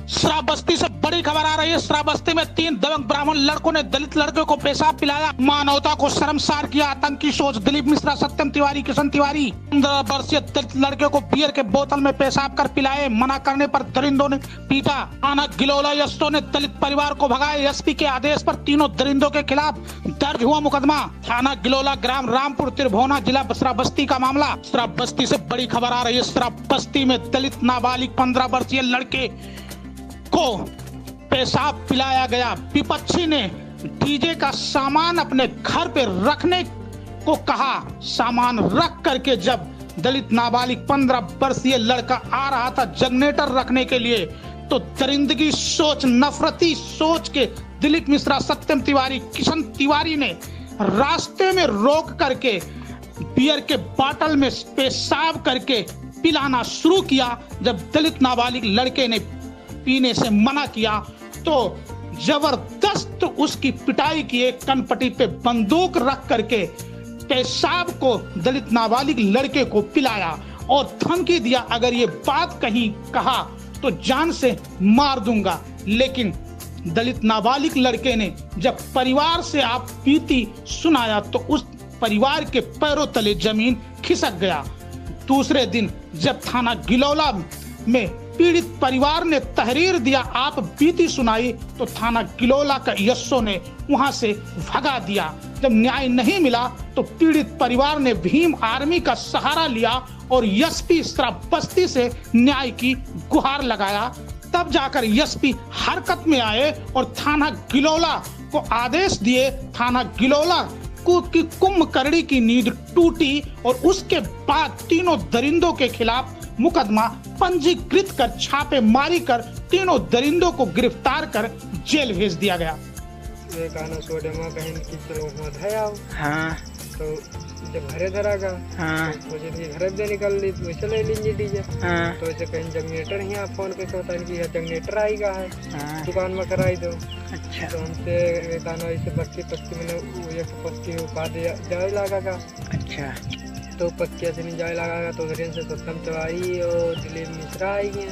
श्रावस्ती से बड़ी खबर आ रही है। श्रावस्ती में 3 दबंग ब्राह्मण लड़कों ने दलित लड़के को पेशाब पिलाया। मानवता को शर्मसार किया। आतंकी सोच। दिलीप मिश्रा, सत्यम तिवारी, किशन तिवारी 15 वर्षीय दलित लड़के को बियर के बोतल में पेशाब कर पिलाए। मना करने पर दरिंदों ने पीटा। थाना गिलौला एसओ ने दलित परिवार को भगाया। एसपी के आदेश पर तीनों दरिंदों के खिलाफ दर्ज हुआ मुकदमा। थाना गिलौला, ग्राम रामपुर, त्रिभुवना, जिला श्रावस्ती का मामला। श्रावस्ती से बड़ी खबर आ रही है। श्रावस्ती में दलित नाबालिग 15 वर्षीय लड़के को पेशाब पिलाया गया। विपक्षी ने डीजे का सामान अपने घर पे रखने को कहा। सामान रख करके जब दलित नाबालिग 15 वर्षीय लड़का आ रहा था जनरेटर रखने के लिए, तो दरिंदगी सोच, नफरती सोच के दिलीप मिश्रा, सत्यम तिवारी, किशन तिवारी ने रास्ते में रोक करके बियर के बोतल में पेशाब करके पिलाना शुरू किया। जब दलित नाबालिग लड़के ने पीने से मना किया तो जबरदस्त उसकी पिटाई किए। कनपट्टी पे बंदूक रख करके पेशाब को दलित नाबालिग लड़के को पिलाया और धमकी दिया, अगर ये बात कहीं कहा तो जान से मार दूंगा। लेकिन दलित नाबालिग लड़के ने जब परिवार से आप बीती सुनाया तो उस परिवार के पैरों तले जमीन खिसक गया। दूसरे दिन जब थाना गिलौला में पीड़ित परिवार ने तहरीर दिया, आप बीती सुनाई, तो थाना गिलौला का एसओ ने वहां से भगा दिया। जब न्याय नहीं मिला तो पीड़ित परिवार ने भीम आर्मी का सहारा लिया और एसपी श्रावस्ती से न्याय की गुहार लगाया। तब जाकर एसपी हरकत में आए और थाना गिलौला को आदेश दिए। थाना गिलौला की कुंभकर्णी की नींद टूटी और उसके बाद तीनों दरिंदों के खिलाफ मुकदमा पंजीकृत कर छापेमारी कर तीनों दरिंदों को गिरफ्तार कर जेल भेज दिया गया। हाँ। तो जब घरे धरागा तो घर से निकल ली तो चले लीजिए डीजे। तो ऐसे कहीं जनरेटर यहाँ फोन पे होता है कि जनरेटर आएगा है दुकान में कराई दो। अच्छा। तो हमसे गाना ऐसे 25 मैंने 125 पा जाए लगा। अच्छा। तो 25 दिन जाए लगा तो घर से सत्यम तिवारी और दिलीप मिश्रा आई है।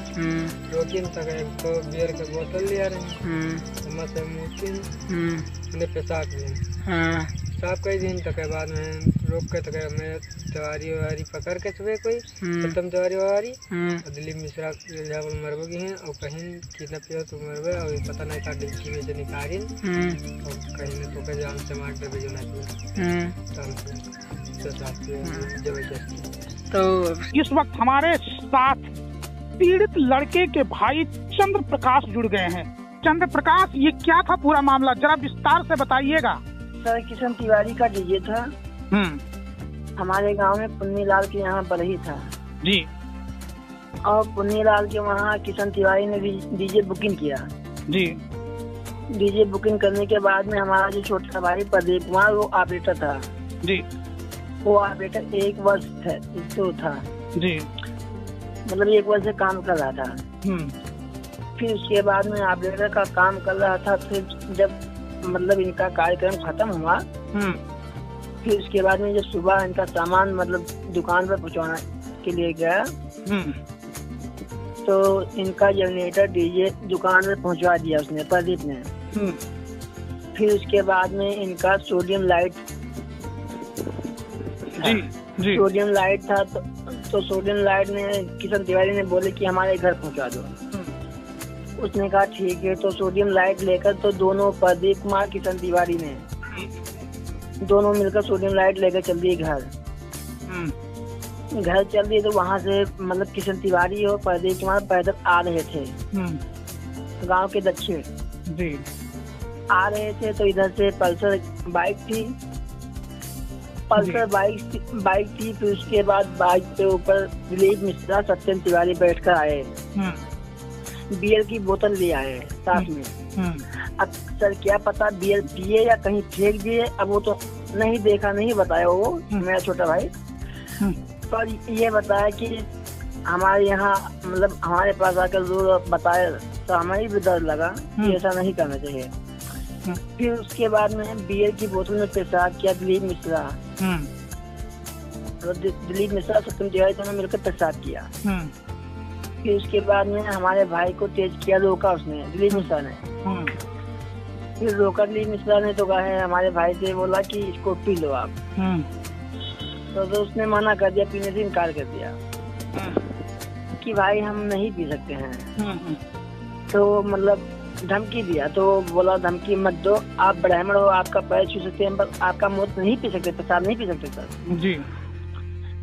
रोकिन तक तो बियर के बोतल लिया रहे से मुकिन उन्हें पेशाब लिया। साहब कई दिन तक बाद में रोक के तक मैं तिवारी वारी पकड़ के सुबह कोई सत्यम तिवारी वारी और दिलीप मिश्रा मरबो की हैं और कहीं कितना पियो तो मरबे और पता नहीं था डिक्की में से निकाली और कहीं ने तो जान से मार दे भेजना जबरदस्ती। तो इस वक्त हमारे साथ पीड़ित लड़के के भाई चंद्र प्रकाश जुड़ गए हैं। चंद्र प्रकाश, ये क्या था पूरा मामला, जरा विस्तार से बताइएगा। सर, किशन तिवारी का डीजे था। हमारे गांव में पुन्नीलाल के यहाँ बरही था जी। और पुन्नीलाल के वहाँ किशन तिवारी ने डीजे बुकिंग किया जी। डीजे बुकिंग करने के बाद में हमारा जो छोटा भाई प्रदीप कुमार वो ऑपरेटर था जी। वो ऑपरेटर 1 वर्ष तो था जी, मतलब 1 वर्ष से काम कर रहा था। फिर उसके बाद में ऑपरेटर का काम कर रहा था। फिर जब मतलब इनका कार्यक्रम खत्म हुआ, फिर उसके बाद में जब सुबह इनका सामान मतलब दुकान पर पहुंचाने के लिए गया तो इनका जनरेटर डीजे दुकान में पहुंचा दिया उसने, प्रदीप ने। फिर उसके बाद में इनका सोडियम लाइट सोडियम लाइट था तो सोडियम लाइट ने किशन तिवारी ने बोले कि हमारे घर पहुंचा दो। उसने कहा ठीक है। तो सोडियम लाइट लेकर तो दोनों प्रदीप कुमार किशन तिवारी ने दोनों मिलकर सोडियम लाइट लेकर चल दिए घर चल दिए। तो वहाँ से मतलब किशन तिवारी और प्रदीप कुमार पैदल आ रहे थे गांव के दक्षिण जी। आ रहे थे तो इधर से पल्सर बाइक थी फिर उसके बाद बाइक के ऊपर दिलीप मिश्रा, सत्यम तिवारी बैठकर आए। बियर की बोतल ले आए साथ में। अब सर क्या पता बियर पिए या कहीं फेंक दिए, अब वो तो नहीं देखा, नहीं बताया वो मेरा छोटा भाई। पर ये बताया कि हमारे यहाँ मतलब हमारे पास आकर जो बताया तो हमें भी डर लगा कि ऐसा नहीं करना चाहिए। फिर उसके बाद में बियर की बोतल में पेशाब किया दिलीप मिश्रा सत्यम तिवारी दोनों मिलकर पेशाब किया। फिर उसके बाद में हमारे भाई को तेज किया, रोका उसने, दिलीप मिश्रा ने। फिर रोका दिलीप मिश्रा ने तो कहा है, हमारे भाई से बोला कि इसको पी लो आप। तो उसने मना कर दिया, पीने से इनकार कर दिया कि भाई हम नहीं पी सकते हैं। तो मतलब धमकी दिया, तो बोला धमकी मत दो, आप ब्राह्मण हो, आपका पैर छू सकते हैं, पर आपका मौत नहीं पी सकते, प्रसाद नहीं पी सकते सर जी।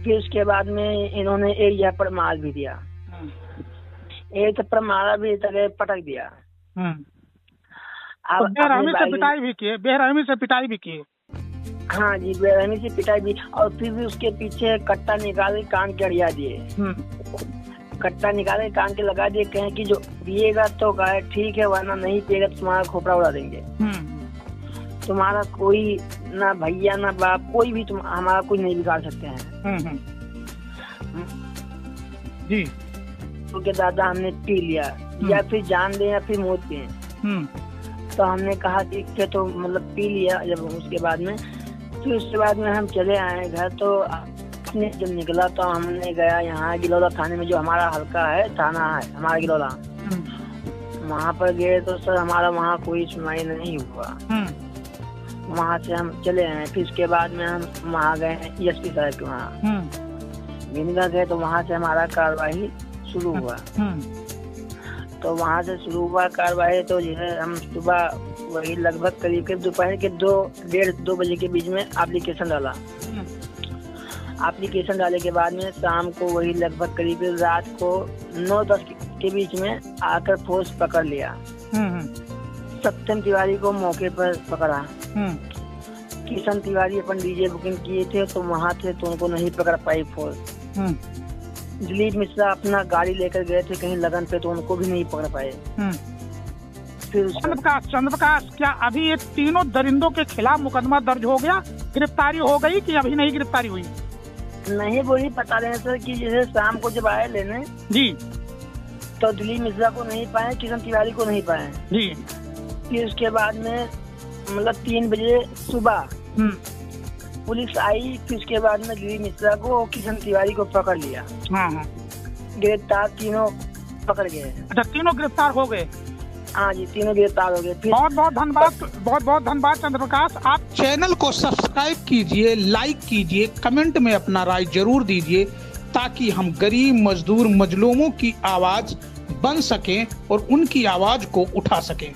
फिर उसके बाद में इन्होंने एक जगह पर मार भी दिया, एक थप्पड़ मारा भी, तक पटक दिया। तो बेरहमी से पिटाई भी किए, बेरहमी से पिटाई भी किए। हाँ जी, बेरहमी से पिटाई भी, और फिर भी उसके पीछे कट्टा निकाल के कान के अड़िया दिए। कट्टा निकाले कान के लगा दिए, कहें कि जो पिएगा तो कहे ठीक है, वरना नहीं पिएगा तो तुम्हारा खोपड़ा उड़ा देंगे। तुम्हारा कोई ना भैया ना बाप, कोई भी हमारा कुछ नहीं बिगाड़ सकते हैं। जी। क्योंकि दादा हमने पी लिया, या फिर जान दे या फिर मौत पिए। तो हमने कहा कि तो मतलब पी लिया। जब उसके बाद में, फिर उसके बाद में हम चले आए घर। तो जब निकला तो हमने गया यहाँ गिलौला थाने में, जो हमारा हल्का है, थाना है हमारा गिलौला। वहाँ पर गए तो सर हमारा वहाँ कोई सुनवाई नहीं हुआ। वहाँ से हम चले आए। फिर उसके बाद में हम वहाँ गए एसपी साहब के वहाँ गिनगा गए, तो वहाँ से हमारा कार्रवाई शुरू हुआ। तो वहाँ से शुरू हुआ कार्रवाई। तो जो है हम सुबह वही लगभग करीब के दोपहर के 1:30-2 बजे के बीच में एप्लीकेशन डाला। एप्लीकेशन डाले के बाद में शाम को वही लगभग करीब रात को 9-10 के बीच में आकर फोर्स पकड़ लिया। सत्यम तिवारी को मौके पर पकड़ा। किशन तिवारी अपन डीजे बुकिंग किए थे तो वहाँ थे, तो उनको नहीं पकड़ पाई फोर्स। दिलीप मिश्रा अपना गाड़ी लेकर गए थे कहीं लगन पे, तो उनको भी नहीं पकड़ पाए। फिर चंद्रप्रकाश, क्या अभी ये तीनों दरिंदों के खिलाफ मुकदमा दर्ज हो गया, गिरफ्तारी हो गई कि अभी नहीं गिरफ्तारी हुई? नहीं, वो ही बता रहे हैं सर कि जैसे शाम को जब आए लेने जी, तो दिलीप मिश्रा को नहीं पाए, किशन तिवारी को नहीं पाए जी। फिर उसके बाद में मतलब 3 बजे सुबह पुलिस आई। फिर उसके बाद में दिलीप मिश्रा को और किशन तिवारी को पकड़ लिया। गिरफ्तार तीनों पकड़ गए। अच्छा, तीनों गिरफ्तार हो गए? हाँ जी, तीनों गिरफ्तार हो गए। बहुत बहुत धन्यवाद चंद्रप्रकाश। आप चैनल को सब्सक्राइब कीजिए, लाइक कीजिए, कमेंट में अपना राय जरूर दीजिए, ताकि हम गरीब मजदूर मजलूमों की आवाज बन सकें और उनकी आवाज को उठा सकें।